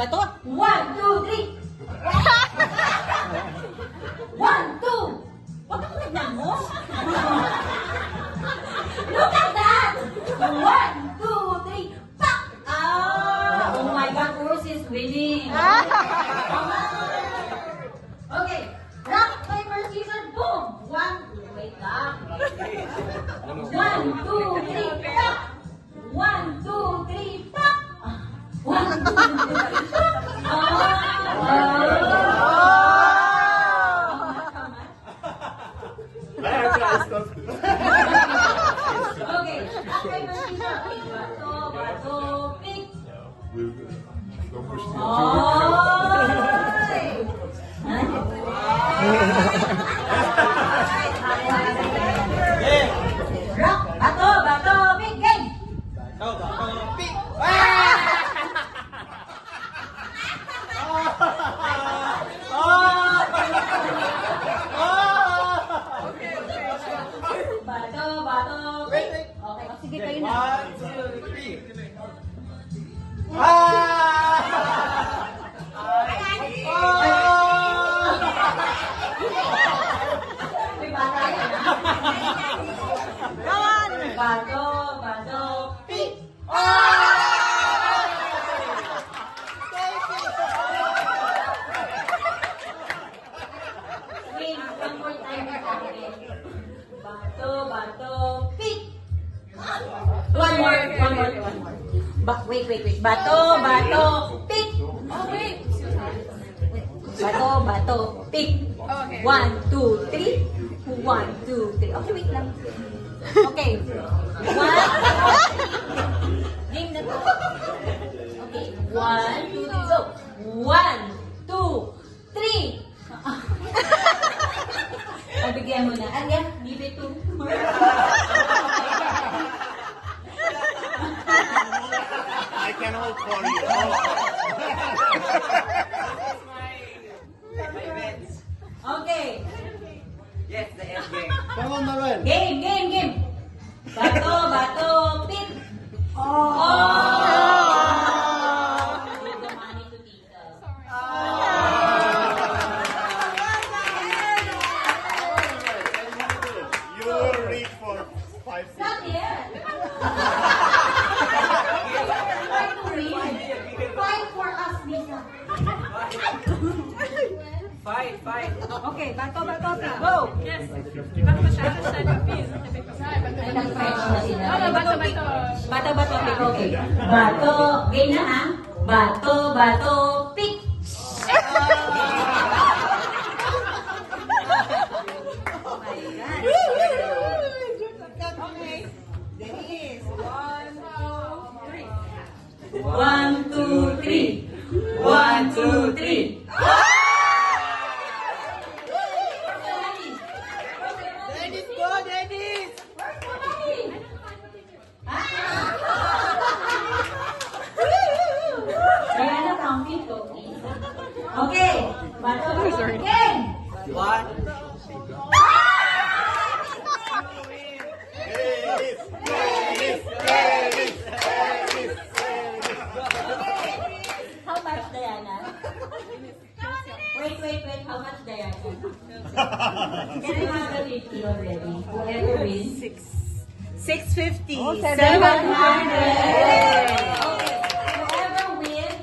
Bato. 1, 2, 3. 1, 2. Huwag kang nagnamos. Look at that. 1, 2, 3. Pak! Ah. Oh my God, Rose is winning. Okay. Rock, paper, scissors, boom. 1, wait lang. 1, 2, 3, pak! 1, 2, 3, pak! 1, 2, 3, pak! Okay. Rock, paper, scissors, pick. Bato, pick. Don't push me. Oy! Rock, bato, pick, game! Bato, pick. Okay. Sige, kayo na. 1, 2, 3. May bata yan, ha? Bato, pick! Wait, one more time sa akin. Bato, pick! One more. Wait. Bato, pick! Oh, wait. Bato, pick! Okay. 1, 2, 3. 1, 2, 3. Okay, wait lang. Okay. 1. Game na to. Okay. 1, 2, 3, go. 1, 2, 3. Pabigyan mo na. Ayan, give it to. I can hold for you. Okay. Yes, the end game. Come on, Manuel. Game. Bato, pick. Oh! Give the money to Tita. You will read for 5 seconds. Not yet. Try to read. Fight for us, Lisa. Fight. Okay, bato, pick. Go! Yes. Baka masyado siya nag-feel. Ay, nag-French na sila. Bato. Bato, pick. Okay. Bato, game na ha. Bato, pick. Oh my God. Okay. Denise. 1, 2, 3. 1, 2, 3. 1, 2, 3. Dennis, go, Dennis! Diana, counting to, please. Okay. Bato, game. What? How much, Diana? Wait. How much, Diana? Can I have the 50 already? Whoever wins. 650. 700. Okay. Whoever wins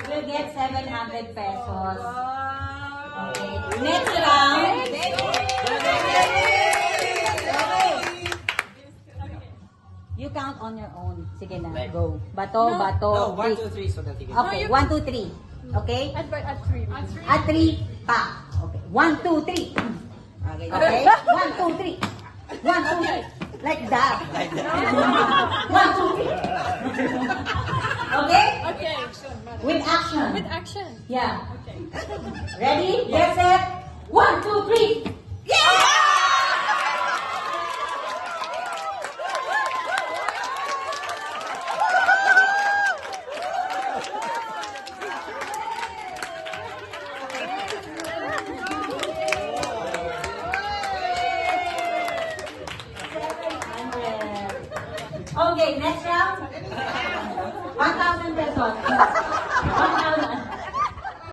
will get 700 pesos. Okay. Next round. You count on your own. Sige na, go. Bato, No, 1, pick. 2, 3, so that you can. Okay, 1, 2, 3. Okay? At 3. At 3, pa. Okay. 1, 2, 3. Okay? 1, 2, 3. 1, 2, 3. Like that. 1, 2, 3. Okay? Okay. With action. With action. Yeah. Okay. Ready? Get set. 1, 2, 3. Okay, next round. 1,000 pesos.